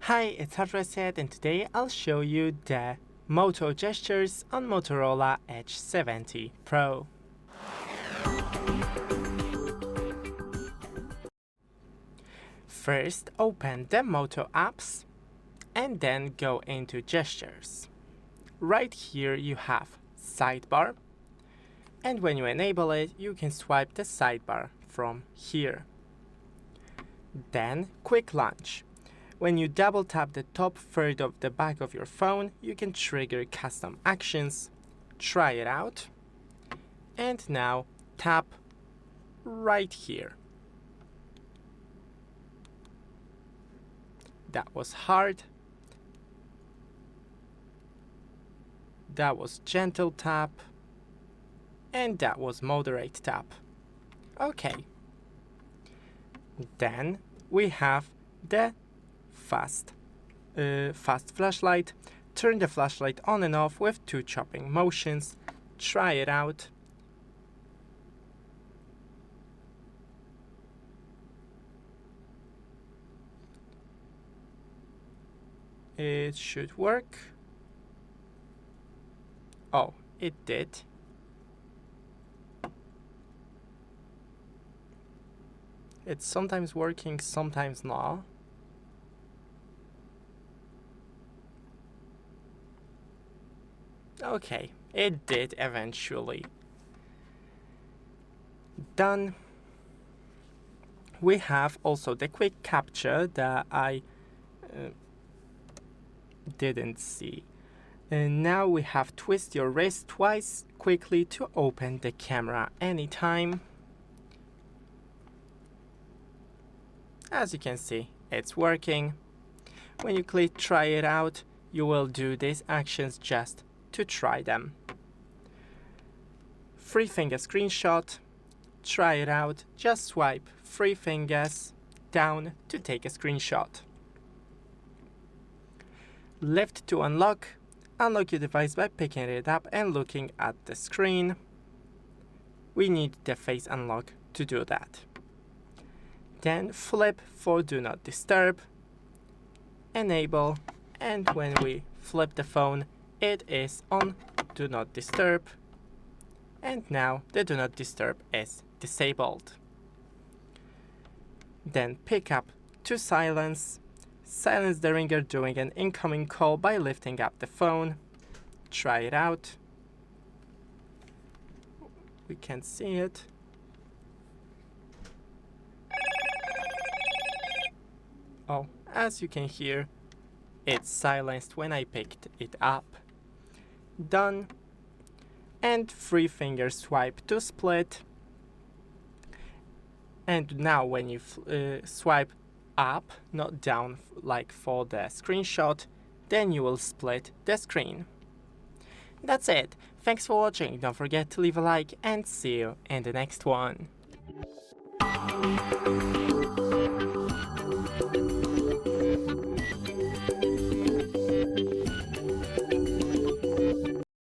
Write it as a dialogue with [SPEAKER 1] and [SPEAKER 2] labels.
[SPEAKER 1] Hi, it's HardReset and today I'll show you the Moto gestures on Motorola Edge 70 Pro. First, open the Moto apps and then go into gestures. Right here you have Sidebar, and when you enable it, you can swipe the sidebar from here. Then Quick Launch. When you double tap the top third of the back of your phone, you can trigger custom actions. Try it out. And now tap right here. That was hard. That was gentle tap. And that was moderate tap. Okay. Then we have the fast flashlight. Turn the flashlight on and off with 2 chopping motions. Try it out. It should work. Oh, it did. It's sometimes working, sometimes not. Okay, it did eventually. Done. We have also the quick capture that I didn't see. And now we have twist your wrist twice quickly to open the camera anytime. As you can see, it's working. When you click try it out, you will do these actions just to try them. 3-finger screenshot. Try it out. Just swipe 3 fingers down to take a screenshot. Lift to unlock. Unlock your device by picking it up and looking at the screen. We need the face unlock to do that. Then flip for do not disturb. Enable, and when we flip the phone, it is on do not disturb. And now the do not disturb is disabled. Then pick up to silence. Silence the ringer during an incoming call by lifting up the phone. Try it out. We can't see it. Oh, as you can hear, it's silenced when I picked it up. Done. And 3-finger swipe to split. And now when you swipe up, not down like for the screenshot, then you will split the screen. That's it. Thanks for watching. Don't forget to leave a like and see you in the next one.